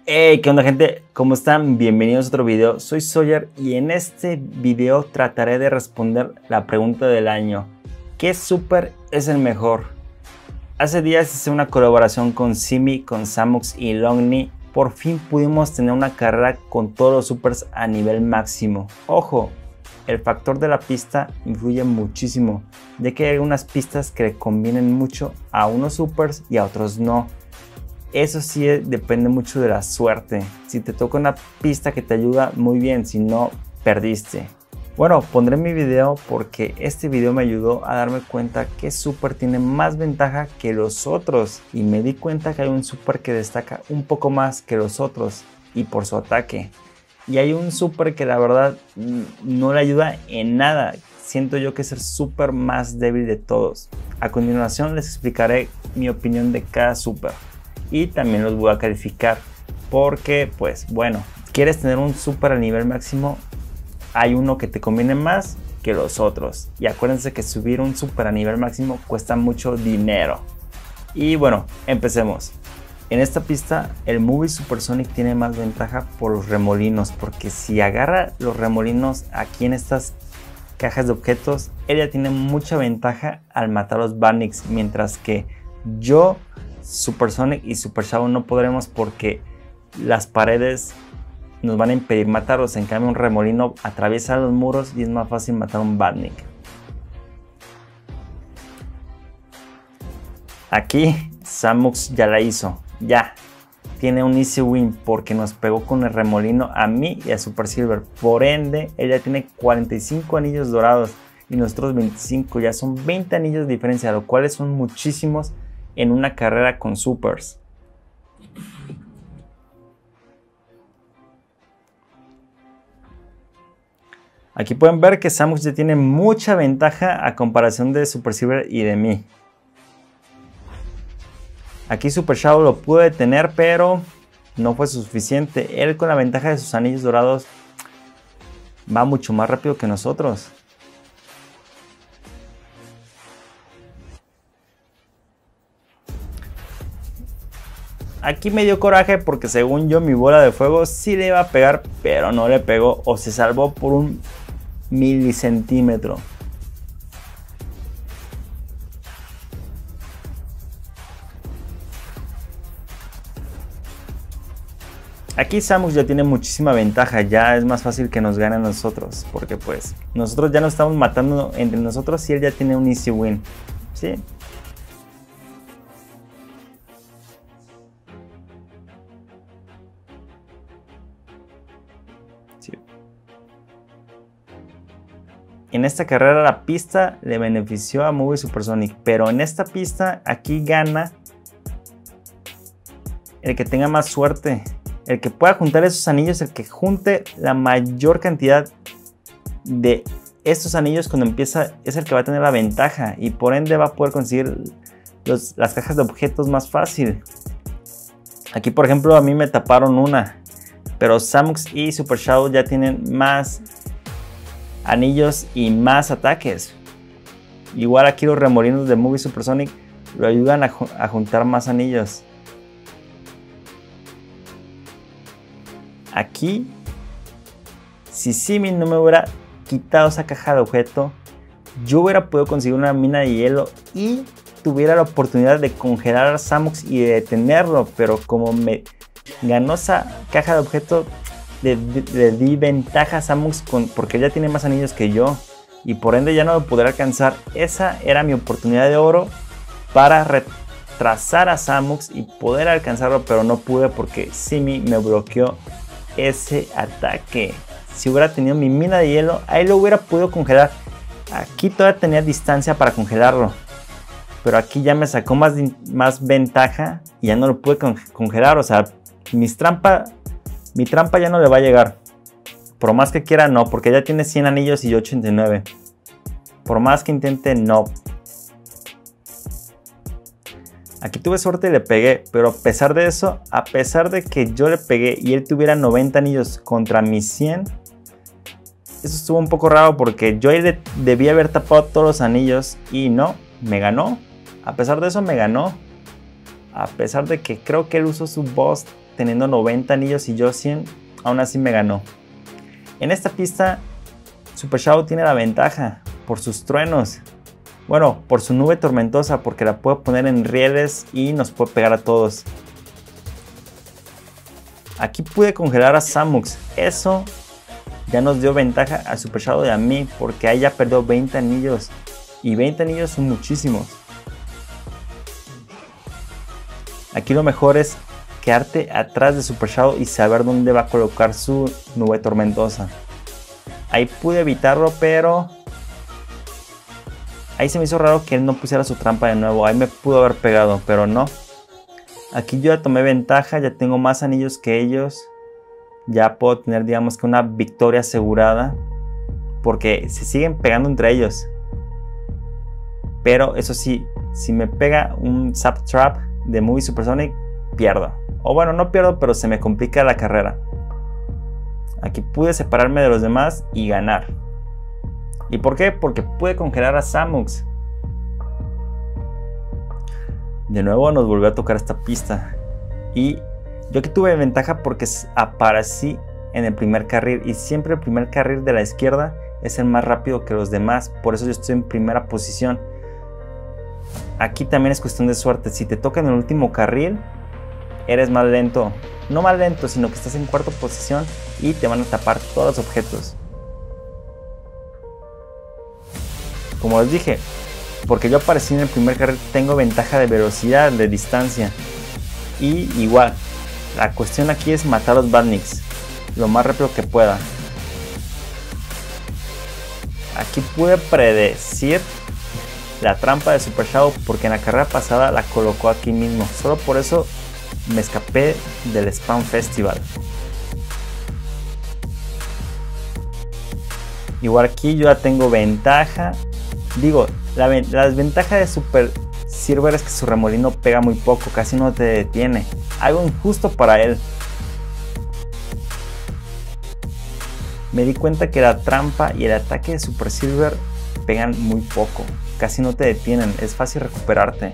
Hey, ¿qué onda, gente? ¿Cómo están? Bienvenidos a otro video. Soy Sawyer y en este video trataré de responder la pregunta del año. ¿Qué super es el mejor? Hace días hice una colaboración con Simi, con Samux y Longny. Por fin pudimos tener una carrera con todos los supers a nivel máximo. Ojo, el factor de la pista influye muchísimo, ya que hay algunas pistas que le convienen mucho a unos supers y a otros no. Eso sí depende mucho de la suerte. Si te toca una pista que te ayuda, muy bien, si no, perdiste. Bueno, pondré mi video porque este video me ayudó a darme cuenta que super tiene más ventaja que los otros. Y me di cuenta que hay un super que destaca un poco más que los otros y por su ataque. Y hay un super que la verdad no le ayuda en nada. Siento yo que es el super más débil de todos. A continuación les explicaré mi opinión de cada super. Y también los voy a calificar porque pues bueno, quieres tener un super a nivel máximo, hay uno que te conviene más que los otros y acuérdense que subir un super a nivel máximo cuesta mucho dinero. Y bueno, empecemos. En esta pista el Movie Supersonic tiene más ventaja por los remolinos, porque si agarra los remolinos aquí en estas cajas de objetos, ella tiene mucha ventaja al matar los Badniks, mientras que yo, Supersonic y Super Shadow no podremos porque las paredes nos van a impedir matarlos. En cambio un remolino atraviesa los muros y es más fácil matar a un Badnik. Aquí Samux ya la hizo, ya tiene un easy win porque nos pegó con el remolino a mí y a Super Silver. Por ende ella tiene 45 anillos dorados y nosotros 25, ya son 20 anillos de diferencia, lo cual son muchísimos en una carrera con supers. Aquí pueden ver que Samux ya tiene mucha ventaja a comparación de Super Silver y de mí. Aquí Super Shadow lo pudo detener, pero no fue suficiente. Él con la ventaja de sus anillos dorados va mucho más rápido que nosotros. Aquí me dio coraje porque según yo mi bola de fuego sí le iba a pegar, pero no le pegó o se salvó por un milicentímetro. Aquí Samux ya tiene muchísima ventaja, ya es más fácil que nos gane a nosotros, porque pues nosotros ya nos estamos matando entre nosotros y él ya tiene un easy win, ¿sí? En esta carrera la pista le benefició a Movie Supersonic, pero en esta pista aquí gana el que tenga más suerte, el que pueda juntar esos anillos, el que junte la mayor cantidad de estos anillos cuando empieza es el que va a tener la ventaja y por ende va a poder conseguir las cajas de objetos más fácil. Aquí por ejemplo a mí me taparon una, pero Samux y Super Shadow ya tienen más anillos y más ataques. Igual aquí los remolinos de Movie Supersonic lo ayudan a juntar más anillos. Aquí si Simi no me hubiera quitado esa caja de objeto, yo hubiera podido conseguir una mina de hielo y tuviera la oportunidad de congelar a Samux y de detenerlo, pero como me ganó esa caja de objeto, le di ventaja a Samux porque ella tiene más anillos que yo y por ende ya no lo podré alcanzar. Esa era mi oportunidad de oro para retrasar a Samux y poder alcanzarlo, pero no pude porque Simi me bloqueó ese ataque. Si hubiera tenido mi mina de hielo, ahí lo hubiera podido congelar. Aquí todavía tenía distancia para congelarlo, pero aquí ya me sacó más ventaja y ya no lo pude congelar. O sea, mi trampa ya no le va a llegar. Por más que quiera, no, porque ya tiene 100 anillos y yo 89. Por más que intente, no. Aquí tuve suerte y le pegué, pero a pesar de eso, a pesar de que yo le pegué y él tuviera 90 anillos contra mis 100, eso estuvo un poco raro porque yo ahí debía haber tapado todos los anillos y no, me ganó. A pesar de eso me ganó. A pesar de que creo que él usó su boss teniendo 90 anillos y yo 100, aún así me ganó. En esta pista, Super Shadow tiene la ventaja por sus truenos. Bueno, por su nube tormentosa, porque la puede poner en rieles y nos puede pegar a todos. Aquí pude congelar a Samus. Eso ya nos dio ventaja a Super Shadow y a mí, porque ahí ya perdió 20 anillos. Y 20 anillos son muchísimos. Aquí lo mejor es quedarte atrás de Super Shadow y saber dónde va a colocar su nube tormentosa. Ahí pude evitarlo, pero ahí se me hizo raro que él no pusiera su trampa de nuevo. Ahí me pudo haber pegado, pero no. Aquí yo ya tomé ventaja, ya tengo más anillos que ellos. Ya puedo tener, digamos que una victoria asegurada, porque se siguen pegando entre ellos. Pero eso sí, si me pega un Zap Trap de Movie Supersonic, pierdo. O bueno, no pierdo, pero se me complica la carrera. Aquí pude separarme de los demás y ganar. ¿Y por qué? Porque pude congelar a Samus. De nuevo nos volvió a tocar esta pista. Y yo aquí tuve ventaja porque aparecí en el primer carril. Y siempre el primer carril de la izquierda es el más rápido que los demás. Por eso yo estoy en primera posición. Aquí también es cuestión de suerte. Si te toca en el último carril, eres más lento. No más lento, sino que estás en cuarta posición y te van a tapar todos los objetos. Como les dije, porque yo aparecí en el primer carril, tengo ventaja de velocidad, de distancia. Y igual, la cuestión aquí es matar a los Badniks lo más rápido que pueda. Aquí pude predecir la trampa de Super Shadow porque en la carrera pasada la colocó aquí mismo. Solo por eso me escapé del Spam Festival. Igual aquí yo ya tengo ventaja. Digo, la desventaja de Super Silver es que su remolino pega muy poco, casi no te detiene. Algo injusto para él. Me di cuenta que la trampa y el ataque de Super Silver pegan muy poco, casi no te detienen, es fácil recuperarte.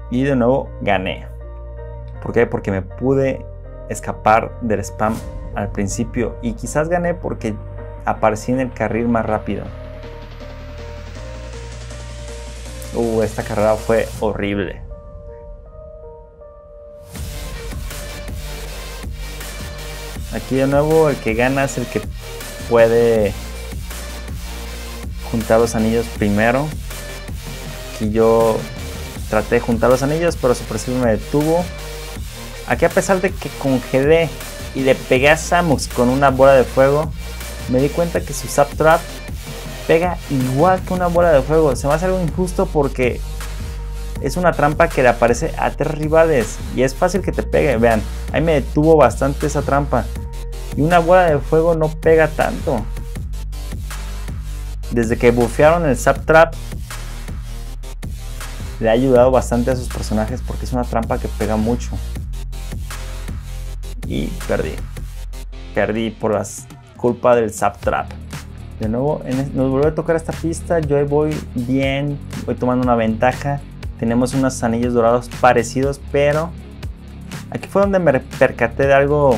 Y de nuevo gané. ¿Por qué? Porque me pude escapar del spam al principio. Y quizás gané porque aparecí en el carril más rápido. Esta carrera fue horrible. Aquí de nuevo el que gana es el que puede juntar los anillos primero. Aquí yo traté de juntar los anillos, pero Super Silver me detuvo. Aquí, a pesar de que congelé y le pegué a Samus con una bola de fuego, me di cuenta que su Zap Trap pega igual que una bola de fuego. Se me hace algo injusto porque es una trampa que le aparece a 3 rivales y es fácil que te pegue. Vean, ahí me detuvo bastante esa trampa. Y una bola de fuego no pega tanto. Desde que bufearon el Zap Trap, le ha ayudado bastante a sus personajes porque es una trampa que pega mucho. Y perdí. Perdí por la culpa del Zap Trap. De nuevo, nos volvió a tocar esta pista. Yo voy bien, voy tomando una ventaja. Tenemos unos anillos dorados parecidos, pero aquí fue donde me percaté de algo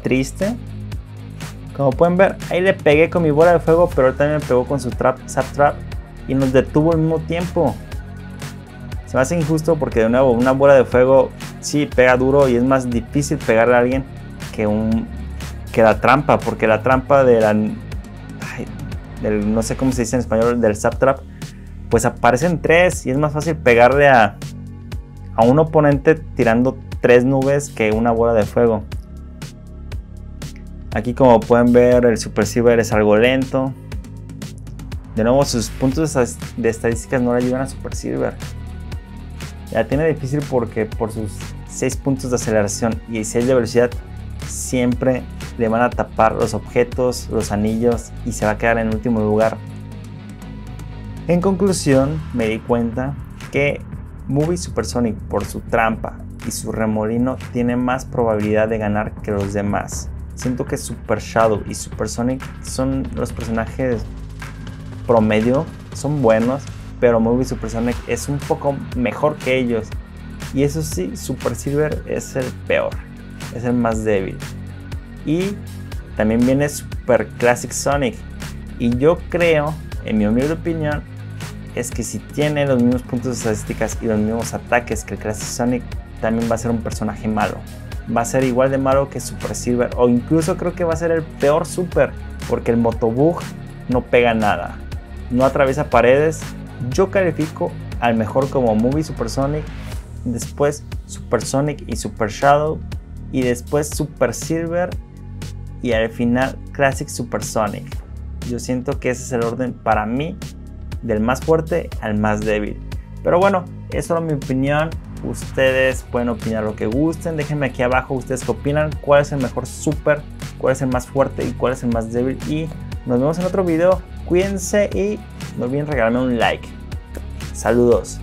triste. Como pueden ver, ahí le pegué con mi bola de fuego, pero él también me pegó con su Zap Trap y nos detuvo al mismo tiempo. Se me hace injusto porque de nuevo una bola de fuego sí pega duro y es más difícil pegarle a alguien que la trampa, porque la trampa de no sé cómo se dice en español, del Zap Trap, pues aparecen 3 y es más fácil pegarle a un oponente tirando 3 nubes que una bola de fuego. Aquí, como pueden ver, el Super Silver es algo lento. De nuevo, sus puntos de estadísticas no le ayudan a Super Silver. La tiene difícil porque por sus 6 puntos de aceleración y 6 de velocidad siempre le van a tapar los objetos, los anillos y se va a quedar en último lugar. En conclusión, me di cuenta que Movie Supersonic, por su trampa y su remolino, tiene más probabilidad de ganar que los demás. Siento que Super Shadow y Super Sonic son los personajes promedio, son buenos, pero Movie Supersonic es un poco mejor que ellos. Y eso sí, Super Silver es el peor, es el más débil. Y también viene Super Classic Sonic. Y yo creo, en mi humilde opinión, es que si tiene los mismos puntos de estadísticas y los mismos ataques que el Classic Sonic, también va a ser un personaje malo. Va a ser igual de malo que Super Silver, o incluso creo que va a ser el peor Super, porque el Motobug no pega nada, no atraviesa paredes. Yo califico al mejor como Movie Supersonic, después Super Sonic y Super Shadow, y después Super Silver, y al final Classic Supersonic. Yo siento que ese es el orden para mí, del más fuerte al más débil. Pero bueno, eso es mi opinión. Ustedes pueden opinar lo que gusten. Déjenme aquí abajo ustedes qué opinan, cuál es el mejor super, cuál es el más fuerte y cuál es el más débil. Y nos vemos en otro video. Cuídense y no olviden regalarme un like. Saludos.